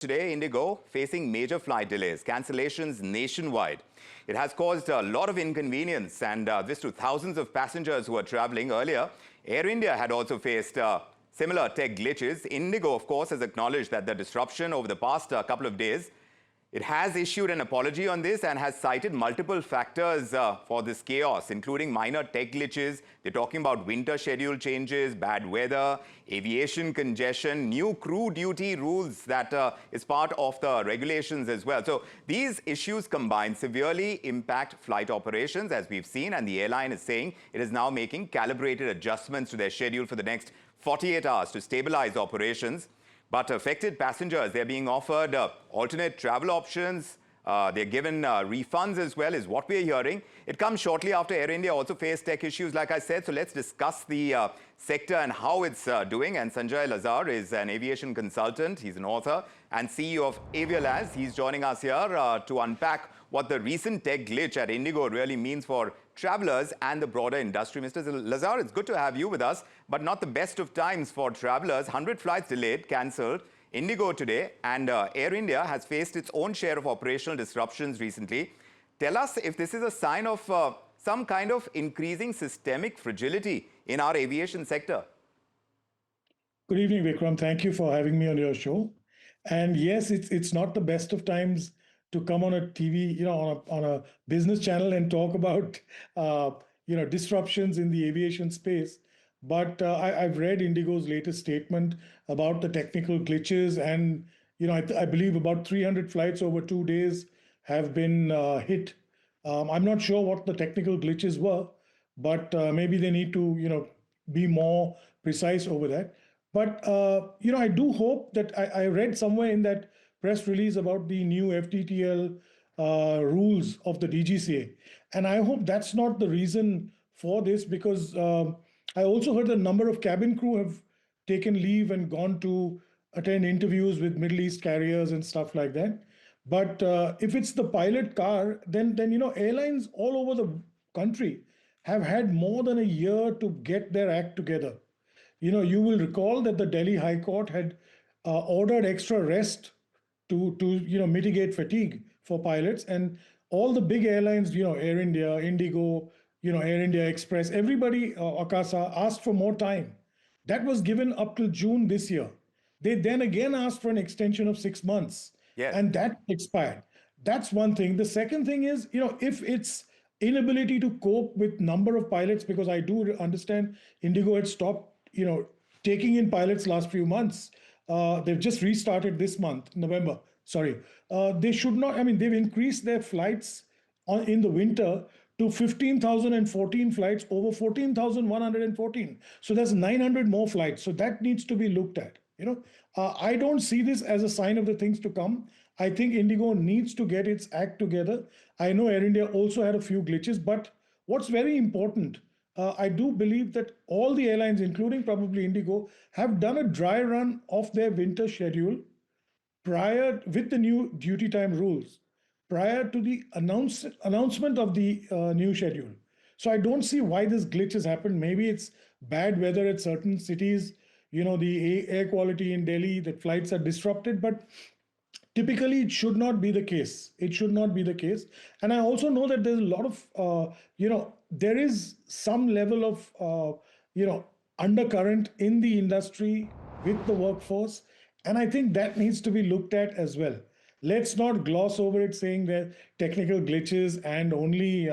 Today, Indigo facing major flight delays, cancellations nationwide. It has caused a lot of inconvenience and this to thousands of passengers who are traveling. Earlier, Air India had also faced similar tech glitches. Indigo, of course, has acknowledged that the disruption over the past couple of days, it has issued an apology on this and has cited multiple factors for this chaos, including minor tech glitches. They're talking about winter schedule changes, bad weather, aviation congestion, new crew duty rules that is part of the regulations as well. So these issues combined severely impact flight operations, as we've seen, and the airline is saying it is now making calibrated adjustments to their schedule for the next 48 hours to stabilize operations. But affected passengers, they're being offered alternate travel options. They're given refunds as well, is what we're hearing. It comes shortly after Air India also faced tech issues, like I said. So let's discuss the sector and how it's doing. And Sanjay Lazar is an aviation consultant. He's an author and CEO of Avialaz. He's joining us here to unpack what the recent tech glitch at Indigo really means for travelers and the broader industry. Mr. Lazar, it's good to have you with us, but not the best of times for travelers. 100 flights delayed, cancelled. Indigo today, and Air India has faced its own share of operational disruptions recently. Tell us if this is a sign of some kind of increasing systemic fragility in our aviation sector. Good evening, Vikram. Thank you for having me on your show. And yes, it's not the best of times to come on a TV, on a business channel and talk about, disruptions in the aviation space. But I've read Indigo's latest statement about the technical glitches, and I believe about 300 flights over 2 days have been hit. I'm not sure what the technical glitches were, but maybe they need to be more precise over that. But I do hope that I read somewhere in that press release about the new FTTL rules of the DGCA, and I hope that's not the reason for this, because I also heard a number of cabin crew have taken leave and gone to attend interviews with Middle East carriers and stuff like that. But if it's the pilot car, then airlines all over the country have had more than a year to get their act together. You will recall that the Delhi High Court had ordered extra rest to mitigate fatigue for pilots, and all the big airlines, Air India, Indigo, Air India Express, everybody, Akasa, asked for more time. That was given up till June this year. They then again asked for an extension of 6 months, Yes. and that expired. That's one thing. The second thing is, if it's inability to cope with number of pilots, because I do understand Indigo had stopped, taking in pilots last few months. They've just restarted this month, November. Sorry. They should not, they've increased their flights in the winter to 15,014 flights over 14,114. So there's 900 more flights. So that needs to be looked at. I don't see this as a sign of the things to come. I think Indigo needs to get its act together. I know Air India also had a few glitches, but what's very important, I do believe that all the airlines, including probably Indigo, have done a dry run of their winter schedule prior with the new duty time rules, prior to the announcement of the new schedule. So I don't see why this glitch has happened. Maybe it's bad weather at certain cities, the air quality in Delhi, that flights are disrupted, but typically it should not be the case. It should not be the case. And I also know that there's a lot of, there is some level of, undercurrent in the industry with the workforce. And I think that needs to be looked at as well. Let's not gloss over it saying that technical glitches and only,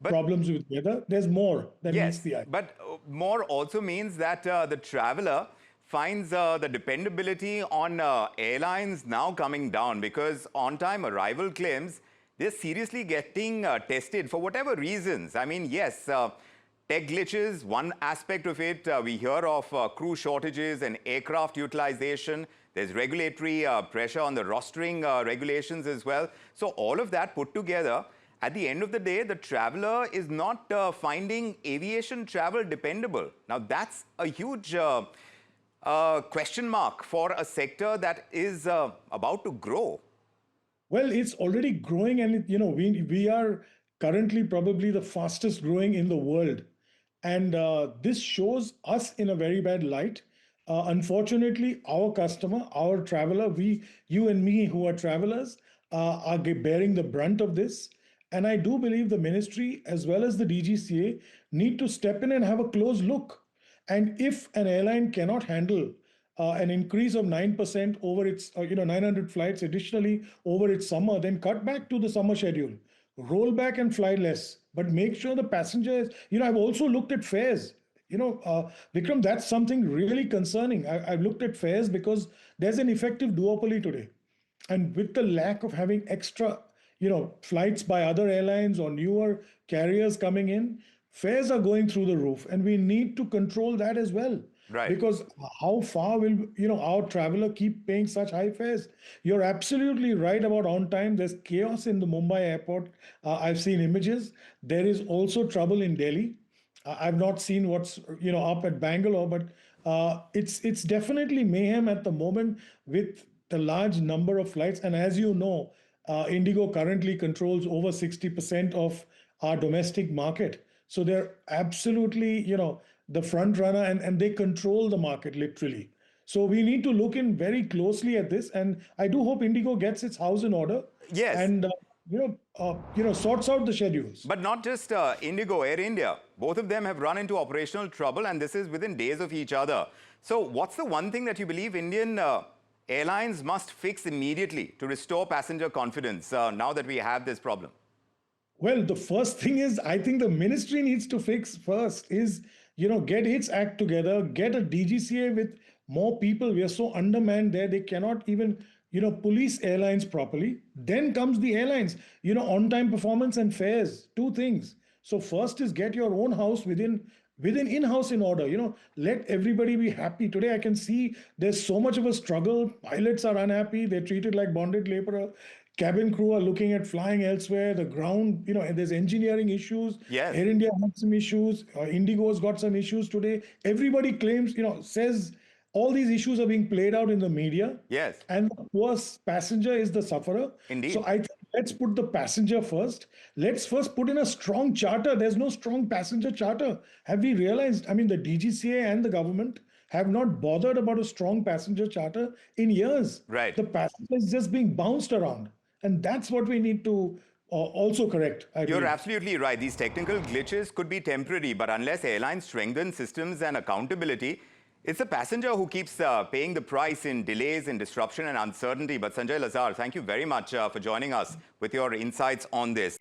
problems with weather. There's more that meets the eye. But more also means that the traveler finds the dependability on airlines now coming down, because on-time arrival claims, they're seriously getting tested for whatever reasons. Yes, tech glitches, one aspect of it. We hear of crew shortages and aircraft utilization. There's regulatory pressure on the rostering regulations as well. So all of that put together, at the end of the day, the traveler is not finding aviation travel dependable. Now, that's a huge question mark for a sector that is about to grow. Well, it's already growing, and we are currently probably the fastest growing in the world. And this shows us in a very bad light. Unfortunately, our customer, our traveler, you and me who are travelers, are bearing the brunt of this. And I do believe the ministry as well as the DGCA need to step in and have a close look. And if an airline cannot handle an increase of 9% over its, 900 flights additionally over its summer, then cut back to the summer schedule, roll back and fly less, but make sure the passengers, I've also looked at fares. Vikram, that's something really concerning. I've looked at fares because there's an effective duopoly today. And with the lack of having extra, flights by other airlines or newer carriers coming in, fares are going through the roof. And we need to control that as well. Right. Because how far will, our traveler keep paying such high fares? You're absolutely right about on time. There's chaos in the Mumbai airport. I've seen images. There is also trouble in Delhi. I've not seen what's up at Bangalore, but it's definitely mayhem at the moment with the large number of flights. And as you know, Indigo currently controls over 60% of our domestic market. So they're absolutely the front runner, and they control the market literally. So we need to look in very closely at this, and I do hope Indigo gets its house in order. Yes. And sorts out the schedules. But not just Indigo, Air India. Both of them have run into operational trouble, and this is within days of each other. So what's the one thing that you believe Indian airlines must fix immediately to restore passenger confidence now that we have this problem? Well, the first thing is, I think the ministry needs to fix first is, get its act together, get a DGCA with more people. We are so undermanned there, they cannot even, police airlines properly. Then comes the airlines, on-time performance and fares, two things. So first is get your own house within in-house in order. Let everybody be happy. Today I can see there's so much of a struggle. Pilots are unhappy. They're treated like bonded laborer. Cabin crew are looking at flying elsewhere. The ground, there's engineering issues. Yes. Air India had some issues. Indigo's got some issues today. Everybody claims, says all these issues are being played out in the media. Yes. And the poor passenger is the sufferer. Indeed. So I think let's put the passenger first. Let's first put in a strong charter. There's no strong passenger charter. Have we realized? I mean, the DGCA and the government have not bothered about a strong passenger charter in years. Right. The passenger is just being bounced around. And that's what we need to also correct. You're absolutely right. These technical glitches could be temporary, but unless airlines strengthen systems and accountability, it's the passenger who keeps paying the price in delays, in disruption and uncertainty. But Sanjay Lazar, thank you very much for joining us with your insights on this.